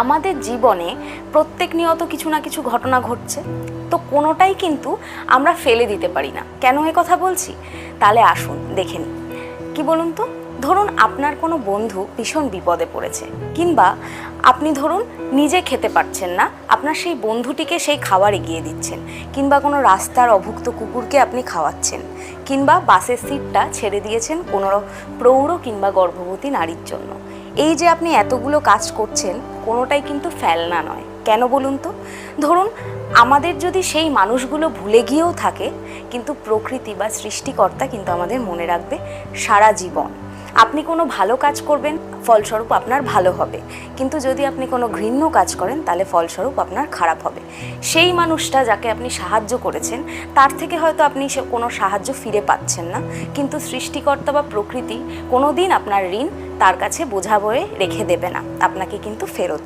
আমাদের জীবনে প্রত্যেক নিয়ত কিছু না কিছু ঘটনা ঘটছে, তো কোনোটাই কিন্তু আমরা ফেলে দিতে পারি না। কেন এ কথা বলছি? তাহলে আসুন দেখে নিই। কি বলুন তো, ধরুন আপনার কোনো বন্ধু ভীষণ বিপদে পড়েছে, কিংবা আপনি ধরুন নিজে খেতে পারছেন না, আপনার সেই বন্ধুটিকে সেই খাবার এগিয়ে দিচ্ছেন, কিংবা কোনো রাস্তার অভুক্ত কুকুরকে আপনি খাওয়াচ্ছেন, কিংবা বাসের সিটটা ছেড়ে দিয়েছেন কোনো প্রৌঢ় কিংবা গর্ভবতী নারীর জন্য। এই যে আপনি এতগুলো কাজ করছেন, কোনোটাই কিন্তু ফেলনা নয়। কেন বলুন তো? ধরুন আমাদের যদি সেই মানুষগুলো ভুলে গিয়েও থাকে, কিন্তু প্রকৃতি বা সৃষ্টিকর্তা কিন্তু আমাদের মনে রাখবে সারা জীবন। আপনি কোনো ভালো কাজ করবেন, ফলস্বরূপ আপনার ভালো হবে, কিন্তু যদি আপনি কোনো ঘৃণ্য কাজ করেন তাহলে ফলস্বরূপ আপনার খারাপ হবে। সেই মানুষটা যাকে আপনি সাহায্য করেছেন, তার থেকে হয়তো আপনি কোনো সাহায্য ফিরে পাচ্ছেন না, কিন্তু সৃষ্টিকর্তা বা প্রকৃতি কোনো দিন আপনার ঋণ তার কাছে বোঝা বয়ে রেখে দেবে না, আপনাকে কিন্তু ফেরত